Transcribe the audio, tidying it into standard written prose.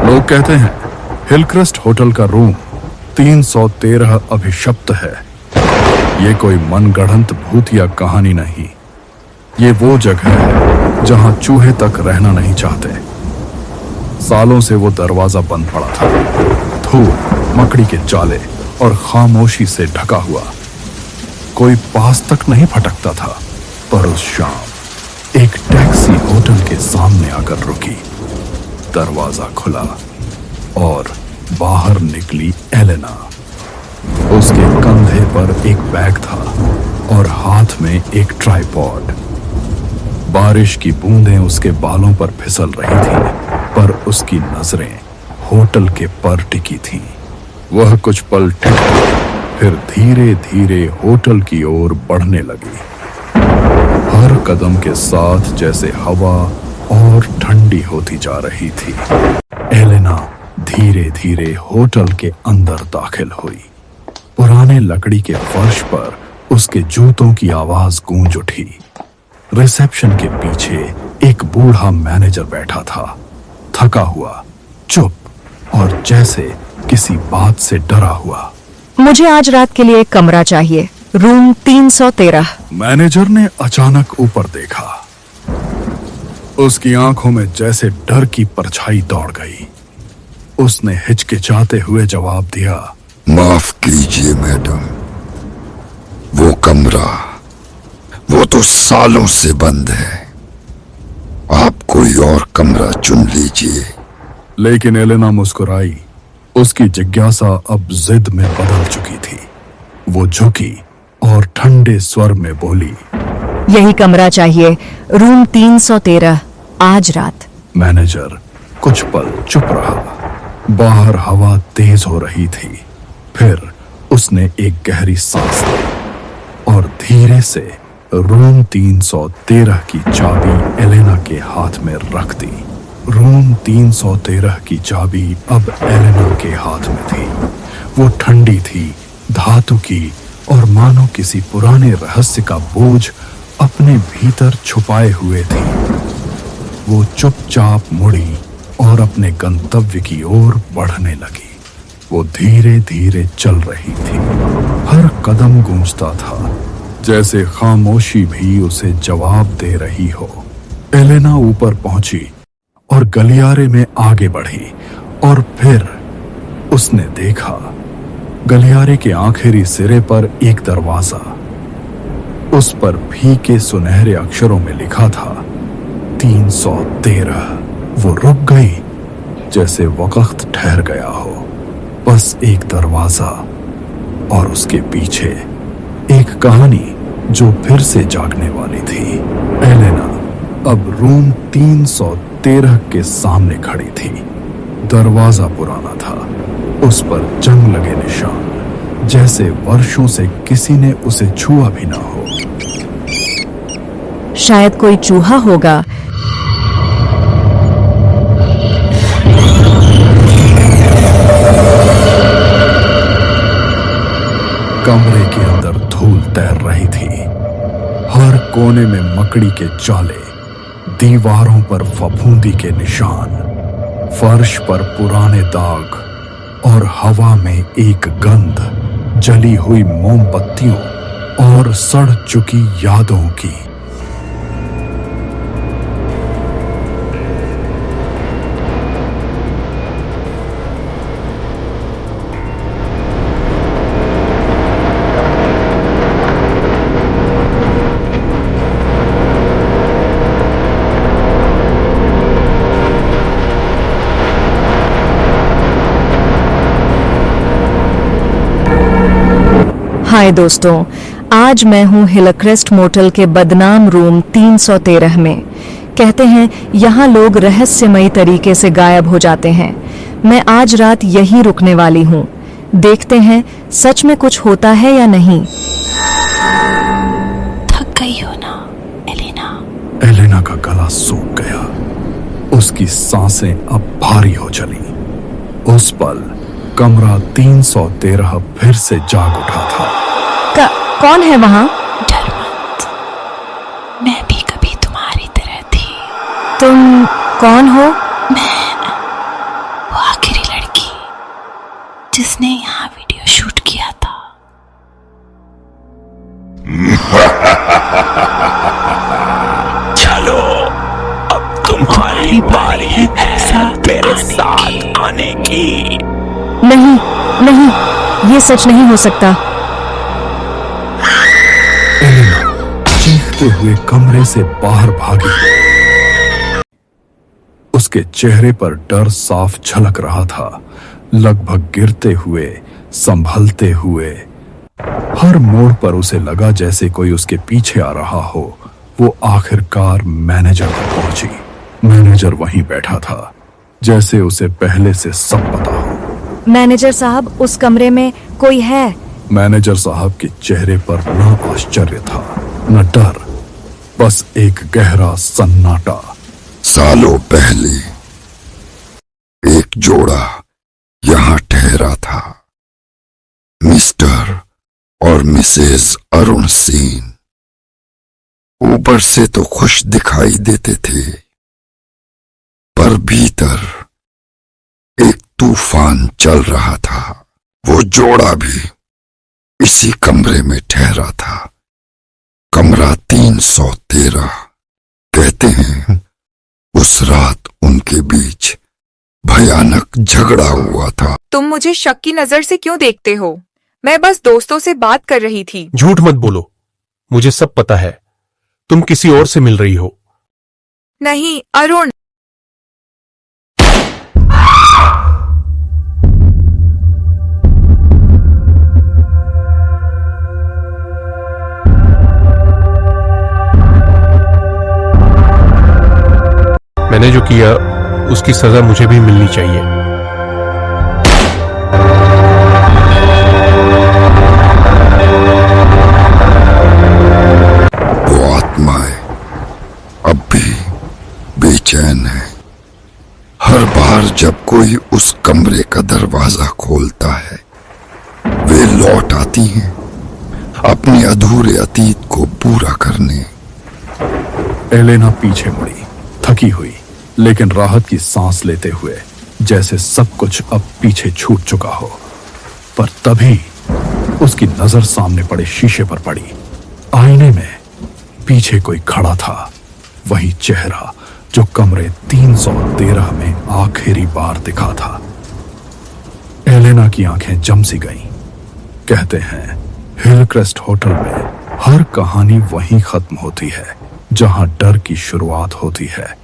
लोग कहते हैं हिलक्रेस्ट होटल का रूम 313 अभिशप्त है। ये कोई मनगढ़ंत भूतिया कहानी नहीं। ये वो जगह है जहां चूहे तक रहना नहीं चाहते। सालों से वो दरवाजा बंद पड़ा था, धूल, मकड़ी के जाले और खामोशी से ढका हुआ। कोई पास तक नहीं फटकता था। पर उस शाम एक टैक्सी होटल के सामने आकर रुकी। दरवाजा खुला और बाहर निकली एलेना। उसके कंधे पर एक बैग था और हाथ में एक ट्राइपॉड। बारिश की बूंदें उसके बालों पर फिसल रही थीं, पर उसकी नजरें होटल के पर टिकी थीं। वह कुछ पल ठहरी, फिर धीरे धीरे होटल की ओर बढ़ने लगी। हर कदम के साथ जैसे हवा और ठंडी होती जा रही थी। एलेना धीरे धीरे होटल के अंदर दाखिल हुई। पुराने लकड़ी के फर्श पर उसके जूतों की आवाज गूंज उठी। रिसेप्शन के पीछे एक बूढ़ा मैनेजर बैठा था, थका हुआ, चुप और जैसे किसी बात से डरा हुआ। मुझे आज रात के लिए एक कमरा चाहिए, रूम 313। मैनेजर ने अचानक ऊपर देखा। उसकी आंखों में जैसे डर की परछाई दौड़ गई। उसने हिचकिचाते हुए जवाब दिया, माफ कीजिए मैडम, वो कमरा वो तो सालों से बंद है। आप कोई और कमरा चुन लीजिए। लेकिन एलेना मुस्कुराई। उसकी जिज्ञासा अब जिद में बदल चुकी थी। वो झुकी और ठंडे स्वर में बोली, यही कमरा चाहिए, रूम 313, आज रात। मैनेजर कुछ पल चुप रहा। बाहर हवा तेज हो रही थी। फिर उसने एक गहरी सांस ली और धीरे से रूम 313 की चाबी एलेना के हाथ में रख दी। रूम 313 की चाबी अब एलेना के हाथ में थी। वो ठंडी थी, धातु की और मानो किसी पुराने रहस्य का बोझ अपने भीतर छुपाए हुए थी। वो चुपचाप मुड़ी और अपने गंतव्य की ओर बढ़ने लगी। वो धीरे धीरे चल रही थी। हर कदम गूंजता था, जैसे खामोशी भी उसे जवाब दे रही हो। एलेना ऊपर पहुंची और गलियारे में आगे बढ़ी और फिर उसने देखा गलियारे के आखिरी सिरे पर एक दरवाजा। उस पर फीके सुनहरे अक्षरों में लिखा था 313। वो रुक गई, जैसे वक्त ठहर गया हो। बस एक दरवाजा और उसके पीछे एक कहानी जो फिर से जागने वाली थी। एलेना अब रूम 313 के सामने खड़ी थी। दरवाजा पुराना था, उस पर जंग लगे निशान, जैसे वर्षों से किसी ने उसे छुआ भी ना हो। शायद कोई चूहा होगा। कमरे के अंदर धूल तैर रही थी। हर कोने में मकड़ी के जाले, दीवारों पर फफूंदी के निशान, फर्श पर पुराने दाग और हवा में एक गंध जली हुई मोमबत्तियों और सड़ चुकी यादों की। हाय दोस्तों, आज मैं हूँ हिलक्रेस्ट मोटल के बदनाम रूम 313 में। कहते हैं यहाँ लोग रहस्यमयी तरीके से गायब हो जाते हैं। मैं आज रात यहीं रुकने वाली हूँ। देखते हैं सच में कुछ होता है या नहीं। थक गई हो ना एलेना? एलेना का गला सूख गया। उसकी सांसें अब भारी हो चली। उस पल कमरा 313 फिर से जाग उठा था। कौन है वहां? डर मत, मैं भी कभी तुम्हारी तरह थी। तुम कौन हो? मैं वो तुम्हारी बारी है मेरे साथ आने की। नहीं नहीं, ये सच नहीं हो सकता। एलेना चीखते हुए कमरे से बाहर भागी। उसके चेहरे पर डर साफ झलक रहा था। लगभग गिरते हुए, संभलते हुए, हर मोड़ पर उसे लगा जैसे कोई उसके पीछे आ रहा हो। वो आखिरकार मैनेजर तक पहुंची। मैनेजर वहीं बैठा था, जैसे उसे पहले से सब पता हो। मैनेजर साहब, उस कमरे में कोई है? मैनेजर साहब के चेहरे पर न आश्चर्य था न डर, बस एक गहरा सन्नाटा। सालों पहले एक जोड़ा यहां ठहरा था, मिस्टर और मिसेस अरुण सेन। ऊपर से तो खुश दिखाई देते थे, पर भीतर एक तूफान चल रहा था। वो जोड़ा भी इसी कमरे में ठहरा था, कमरा 313। कहते हैं उस रात उनके बीच भयानक झगड़ा हुआ था। तुम मुझे शक की नजर से क्यों देखते हो? मैं बस दोस्तों से बात कर रही थी। झूठ मत बोलो, मुझे सब पता है। तुम किसी और से मिल रही हो। नहीं अरुण। मैंने जो किया उसकी सजा मुझे भी मिलनी चाहिए। वो आत्माएं अब भी बेचैन है। हर बार जब कोई उस कमरे का दरवाजा खोलता है, वे लौट आती हैं अपने अधूरे अतीत को पूरा करने। एलेना पीछे मुड़ी, थकी हुई लेकिन राहत की सांस लेते हुए, जैसे सब कुछ अब पीछे छूट चुका हो। पर तभी उसकी नजर सामने पड़े शीशे पर पड़ी। आईने में पीछे कोई खड़ा था, वही चेहरा जो कमरे 313 में आखिरी बार दिखा था। एलेना की आंखें जम सी गईं। कहते हैं हिलक्रेस्ट होटल में हर कहानी वहीं खत्म होती है जहां डर की शुरुआत होती है।